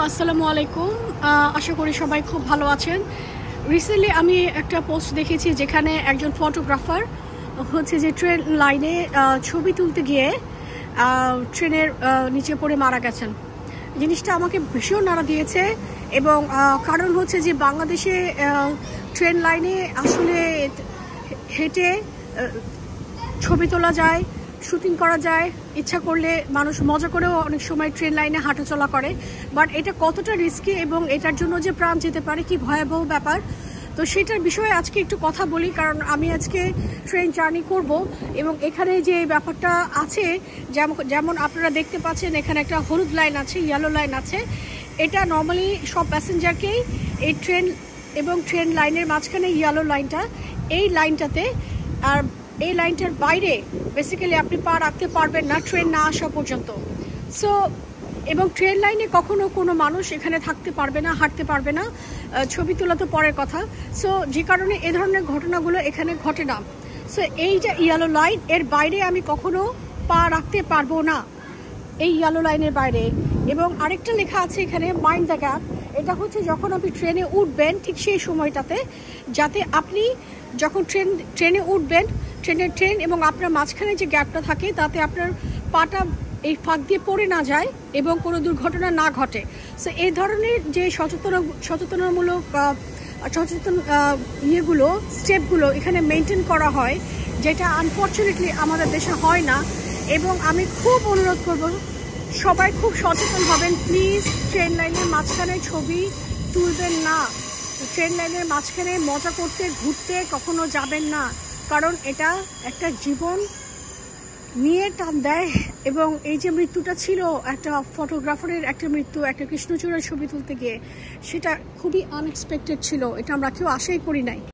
আসসালামু আলাইকুম। আশা করি সবাই খুব ভালো আছেন। রিসেন্টলি আমি একটা পোস্ট দেখেছি যেখানে একজন ফটোগ্রাফার হচ্ছে যে ট্রেন লাইনে ছবি তুলতে গিয়ে ট্রেনের নিচে পড়ে মারা গেছেন। জিনিসটা আমাকে ভীষণ নাড়া দিয়েছে এবং কারণ হচ্ছে যে বাংলাদেশে ট্রেন লাইনে আসলে হেঁটে ছবি তোলা যায়, শুটিং করা যায়, ইচ্ছা করলে মানুষ মজা করেও অনেক সময় ট্রেন লাইনে হাঁটাচলা করে। বাট এটা কতটা রিস্কি এবং এটার জন্য যে প্রাণ যেতে পারে কি ভয়াবহ ব্যাপার। তো সেটার বিষয়ে আজকে একটু কথা বলি, কারণ আমি আজকে ট্রেন জার্নি করব এবং এখানে যে ব্যাপারটা আছে, যেমন আপনারা দেখতে পাচ্ছেন এখানে একটা হলুদ লাইন আছে, ইয়েলো লাইন আছে। এটা নর্মালি সব প্যাসেঞ্জারকেই এই ট্রেন এবং ট্রেন লাইনের মাঝখানে ইয়েলো লাইনটা, এই লাইনটাতে, আর এই লাইনটার বাইরে বেসিক্যালি আপনি পা রাখতে পারবেন না ট্রেন না আসা পর্যন্ত। সো এবং ট্রেন লাইনে কখনো কোনো মানুষ এখানে থাকতে পারবে না, হাঁটতে পারবে না, ছবি তোলা তো পরের কথা। সো যে কারণে এ ধরনের ঘটনাগুলো এখানে ঘটে না। সো এই যে ইয়েলো লাইন, এর বাইরে আমি কখনো পা রাখতে পারবো না, এই ইয়েলো লাইনের বাইরে। এবং আরেকটা লেখা আছে এখানে, মাইন্ড দ্য গ্যাপ। এটা হচ্ছে যখন আপনি ট্রেনে উঠবেন ঠিক সেই সময়টাতে, যাতে আপনি যখন ট্রেনে উঠবেন, ট্রেন এবং আপনার মাঝখানে যে গ্যাপটা থাকে তাতে আপনার পাটা এই ফাঁক দিয়ে পড়ে না যায় এবং কোনো দুর্ঘটনা না ঘটে। সো এই ধরনের যে সচেতন ইয়েগুলো, স্টেপগুলো এখানে মেনটেন করা হয়, যেটা আনফর্চুনেটলি আমাদের দেশে হয় না। এবং আমি খুব অনুরোধ করব সবাই খুব সচেতন হবেন, প্লিজ ট্রেন লাইনের মাঝখানে ছবি তুলবেন না। ট্রেন লাইনের মাঝখানে মজা করতে ঘুরতে কখনো যাবেন না, কারণ এটা একটা জীবন নিয়ে টান দেয়। এবং এই যে মৃত্যুটা ছিল একটা ফটোগ্রাফারের, একটা মৃত্যু একটা কৃষ্ণচূড়ার ছবি তুলতে গিয়ে, সেটা খুবই আনএক্সপেক্টেড ছিল, এটা আমরা কেউ আশাই করি নাই।